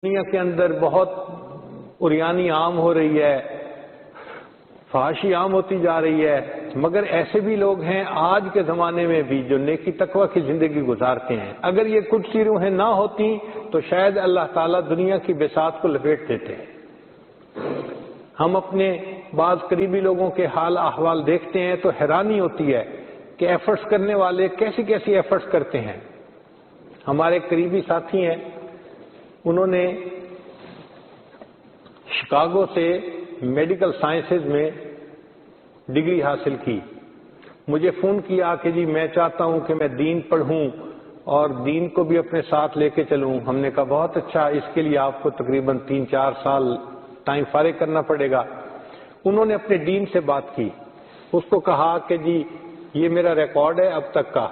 دنیا کے اندر بہت عریانی عام ہو رہی ہے، فحاشی عام ہوتی جا رہی ہے، مگر ایسے بھی لوگ ہیں آج کے زمانے میں بھی جو نیکی تقوی کی زندگی گزارتے ہیں۔ اگر یہ کچھ چیزیں نہ ہوتی تو شاید اللہ تعالیٰ دنیا کی بساط کو لپیٹ دیتے ہیں۔ ہم اپنے بعض قریبی لوگوں کے حال احوال دیکھتے ہیں تو حیرانی ہوتی ہے کہ ایفرٹس کرنے والے کیسی کیسی ایفرٹس کرتے ہیں۔ ہمارے قریبی ساتھی ہیں، انہوں نے شکاگو سے میڈیکل سائنسز میں ڈگری حاصل کی۔ مجھے فون کیا کہ جی میں چاہتا ہوں کہ میں دین پڑھوں اور دین کو بھی اپنے ساتھ لے کے چلوں۔ ہم نے کہا بہت اچھا، اس کے لیے آپ کو تقریباً 3-4 سال ٹائم فارغ کرنا پڑے گا۔ انہوں نے اپنے ڈین سے بات کی، اس کو کہا کہ جی یہ میرا ریکارڈ ہے اب تک کا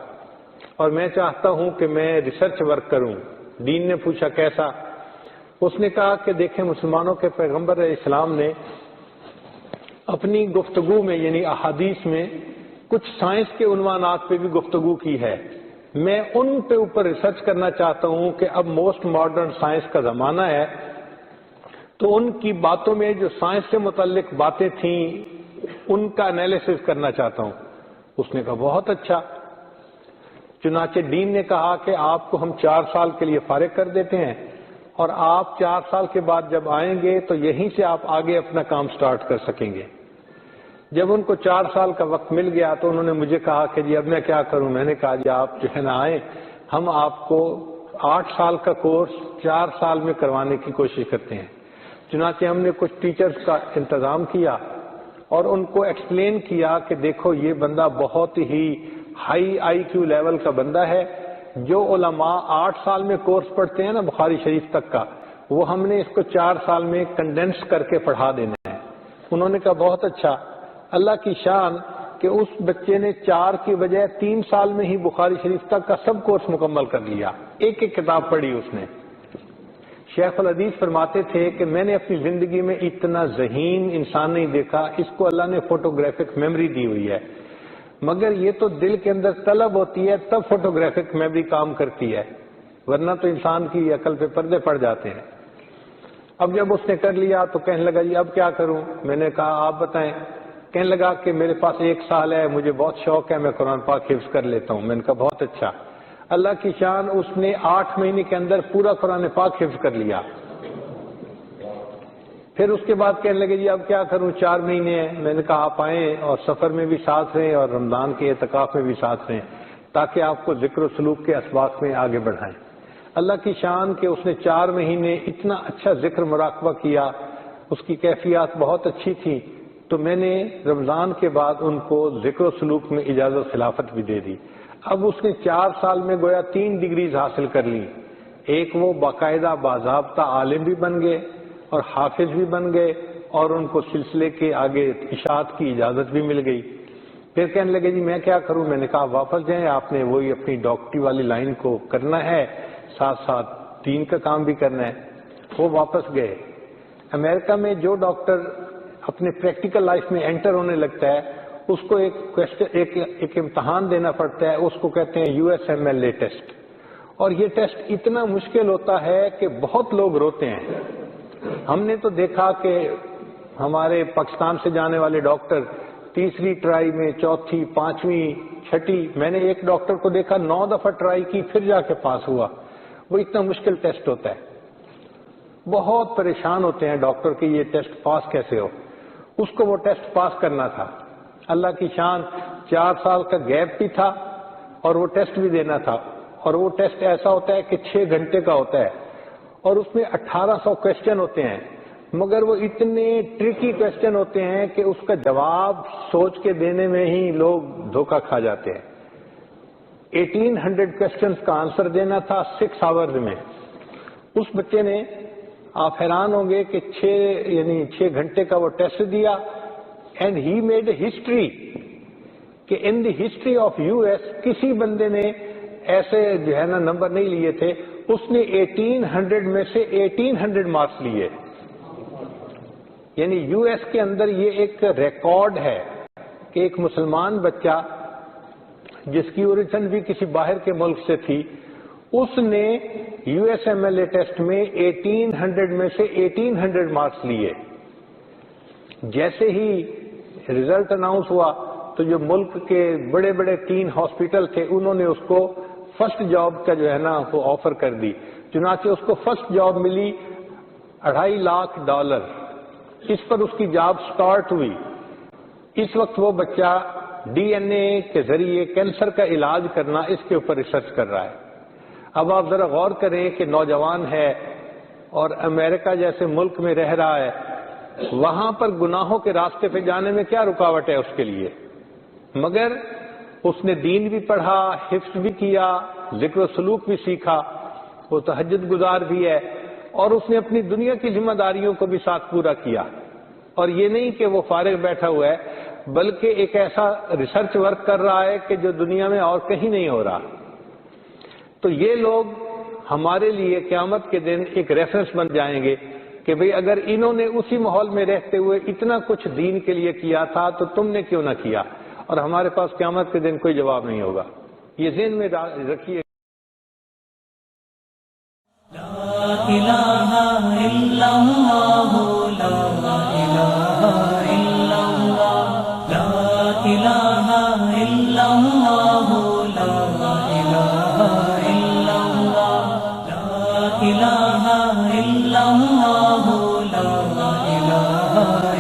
اور میں چاہتا ہوں کہ میں ریسرچ ورک کروں۔ ڈین نے پوچھا کیسا؟ اس نے کہا کہ دیکھیں مسلمانوں کے پیغمبر اسلام نے اپنی گفتگو میں یعنی احادیث میں کچھ سائنس کے عنوانات پہ بھی گفتگو کی ہے، میں ان پہ اوپر ریسرچ کرنا چاہتا ہوں کہ اب موسٹ ماڈرن سائنس کا زمانہ ہے تو ان کی باتوں میں جو سائنس سے متعلق باتیں تھیں ان کا انالیسس کرنا چاہتا ہوں۔ اس نے کہا بہت اچھا۔ چنانچہ ڈین نے کہا کہ آپ کو ہم 4 سال کے لیے فارغ کر دیتے ہیں اور آپ 4 سال کے بعد جب آئیں گے تو یہیں سے آپ آگے اپنا کام سٹارٹ کر سکیں گے۔ جب ان کو 4 سال کا وقت مل گیا تو انہوں نے مجھے کہا کہ جی اب میں کیا کروں؟ میں نے کہا جی آپ جو ہے نا آئیں، ہم آپ کو 8 سال کا کورس 4 سال میں کروانے کی کوشش کرتے ہیں۔ چنانچہ ہم نے کچھ ٹیچرز کا انتظام کیا اور ان کو ایکسپلین کیا کہ دیکھو یہ بندہ بہت ہی ہائی آئی کیو لیول کا بندہ ہے۔ جو علماء 8 سال میں کورس پڑھتے ہیں نا بخاری شریف تک کا، وہ ہم نے اس کو 4 سال میں کنڈینس کر کے پڑھا دینا ہے۔ انہوں نے کہا بہت اچھا، اللہ کی شان کہ اس بچے نے 4 کی بجائے 3 سال میں ہی بخاری شریف تک کا سب کورس مکمل کر لیا، ایک ایک کتاب پڑھی اس نے۔ شیخ الحدیث فرماتے تھے کہ میں نے اپنی زندگی میں اتنا ذہین انسان نہیں دیکھا، اس کو اللہ نے فوٹوگرافک میموری دی ہوئی ہے، مگر یہ تو دل کے اندر طلب ہوتی ہے تب فوٹوگرافک میموری کام کرتی ہے، ورنہ تو انسان کی عقل پہ پردے پڑ جاتے ہیں۔ اب جب اس نے کر لیا تو کہنے لگا جی اب کیا کروں؟ میں نے کہا آپ بتائیں۔ کہنے لگا کہ میرے پاس 1 سال ہے، مجھے بہت شوق ہے، میں قرآن پاک حفظ کر لیتا ہوں۔ میں نے کہا بہت اچھا۔ اللہ کی شان اس نے 8 مہینے کے اندر پورا قرآن پاک حفظ کر لیا۔ پھر اس کے بعد کہنے لگے جی اب کیا کروں؟ 4 مہینے ہیں۔ میں نے کہا آپ آئیں اور سفر میں بھی ساتھ رہیں اور رمضان کے اعتکاف میں بھی ساتھ رہیں تاکہ آپ کو ذکر و سلوک کے اسباق میں آگے بڑھائیں۔ اللہ کی شان کہ اس نے 4 مہینے اتنا اچھا ذکر مراقبہ کیا، اس کی کیفیات بہت اچھی تھی، تو میں نے رمضان کے بعد ان کو ذکر و سلوک میں اجازت خلافت بھی دے دی۔ اب اس نے 4 سال میں گویا 3 ڈگریز حاصل کر لی، ایک وہ باقاعدہ باضابطہ عالم بھی بن گئے اور حافظ بھی بن گئے اور ان کو سلسلے کے آگے اشاعت کی اجازت بھی مل گئی۔ پھر کہنے لگے جی میں کیا کروں؟ میں نے کہا واپس جائیں، آپ نے وہی اپنی ڈاکٹری والی لائن کو کرنا ہے، ساتھ ساتھ دین کا کام بھی کرنا ہے۔ وہ واپس گئے۔ امریکہ میں جو ڈاکٹر اپنے پریکٹیکل لائف میں انٹر ہونے لگتا ہے اس کو ایک امتحان دینا پڑتا ہے، اس کو کہتے ہیں USMLE ٹیسٹ، اور یہ ٹیسٹ اتنا مشکل ہوتا ہے کہ بہت لوگ روتے ہیں۔ ہم نے تو دیکھا کہ ہمارے پاکستان سے جانے والے ڈاکٹر 3ری ٹرائی میں 4تھی 5ویں 6ٹھی، میں نے ایک ڈاکٹر کو دیکھا 9 دفعہ ٹرائی کی پھر جا کے پاس ہوا۔ وہ اتنا مشکل ٹیسٹ ہوتا ہے، بہت پریشان ہوتے ہیں ڈاکٹر کہ یہ ٹیسٹ پاس کیسے ہو۔ اس کو وہ ٹیسٹ پاس کرنا تھا۔ اللہ کی شان 4 سال کا گیپ بھی تھا اور وہ ٹیسٹ بھی دینا تھا، اور وہ ٹیسٹ ایسا ہوتا ہے کہ 6 گھنٹے کا ہوتا ہے اور اس میں 1800 کویسچن ہوتے ہیں، مگر وہ اتنے ٹرکی کویسچن ہوتے ہیں کہ اس کا جواب سوچ کے دینے میں ہی لوگ دھوکہ کھا جاتے ہیں۔ 1800 کویسچنز کا آنسر دینا تھا 6 آورز میں۔ اس بچے نے، آپ حیران ہوں گے کہ 6 گھنٹے کا وہ ٹیسٹ دیا، and he made a history کہ ان دی ہسٹری آف US کسی بندے نے ایسے جو ہے نا نمبر نہیں لیے تھے۔ اس نے 1800 میں سے 1800 مارکس لیے، یعنی US کے اندر یہ ایک ریکارڈ ہے کہ ایک مسلمان بچہ جس کی اوریجن بھی کسی باہر کے ملک سے تھی، اس نے U S M L E test میں 1800 میں سے 1800 مارکس لیے. جیسے ہی رزلٹ اناؤنس ہوا تو جو ملک کے بڑے بڑے 3 ہاسپٹل تھے انہوں نے اس کو فرسٹ جاب کا جو ہے نا وہ آفر کر دی. چنانچہ اس کو فرسٹ جاب ملی $2.5 لاکھ. اس پر اس کی جاب سٹارٹ ہوئی. اس وقت وہ بچہ ڈی این اے کے ذریعے کینسر کا علاج کرنا اس کے اوپر ریسرچ کر رہا ہے. اب آپ ذرا غور کریں کہ نوجوان ہے اور امریکہ جیسے ملک میں رہ رہا ہے, وہاں پر گناہوں کے راستے پہ جانے میں کیا رکاوٹ ہے اس کے لیے؟ مگر اس نے دین بھی پڑھا, حفظ بھی کیا, ذکر و سلوک بھی سیکھا, وہ تہجد گزار بھی ہے, اور اس نے اپنی دنیا کی ذمہ داریوں کو بھی ساتھ پورا کیا. اور یہ نہیں کہ وہ فارغ بیٹھا ہوا ہے, بلکہ ایک ایسا ریسرچ ورک کر رہا ہے کہ جو دنیا میں اور کہیں نہیں ہو رہا. تو یہ لوگ ہمارے لیے قیامت کے دن ایک ریفرنس بن جائیں گے کہ بھئی اگر انہوں نے اسی ماحول میں رہتے ہوئے اتنا کچھ دین کے لیے کیا تھا تو تم نے کیوں نہ کیا. اور ہمارے پاس قیامت کے دن کوئی جواب نہیں ہوگا. یہ ذہن میں رکھیے. لا الہ الا اللہ, لا الہ الا اللہ, لا الہ الا اللہ, لا الہ الا اللہ, لا الہ الا اللہ, لا الہ